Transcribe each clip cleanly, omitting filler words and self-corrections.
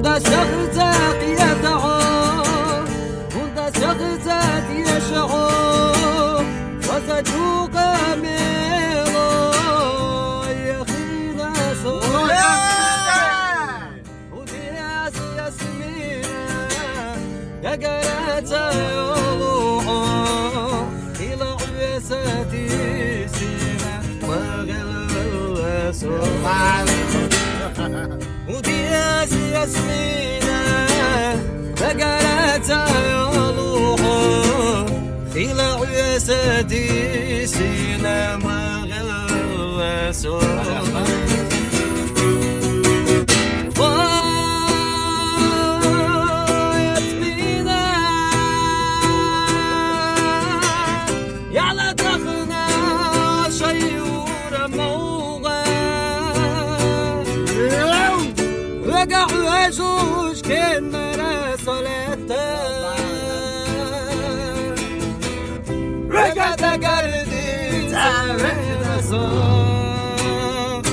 ودا شغزات يدعو ودا شغزات يشعو وزجوق ميلو يخينا سويا ودي ياسمينة يا قرات يولوحو إلى عيساتي سينا وغل سوحان ودي ياسمينة فقالت يولوحو إلى عيساتي سينا وغل سوحان وقعوا عجوج كان مرا صلاته رقد قردي تعرف صوت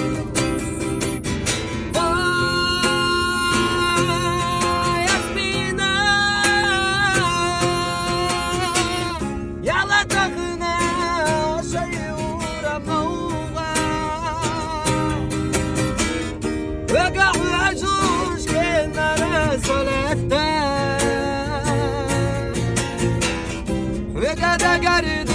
ياسمينة يلا دخنا شيور موغا وقعوا عجوج كان مرا صلاته وقد قردي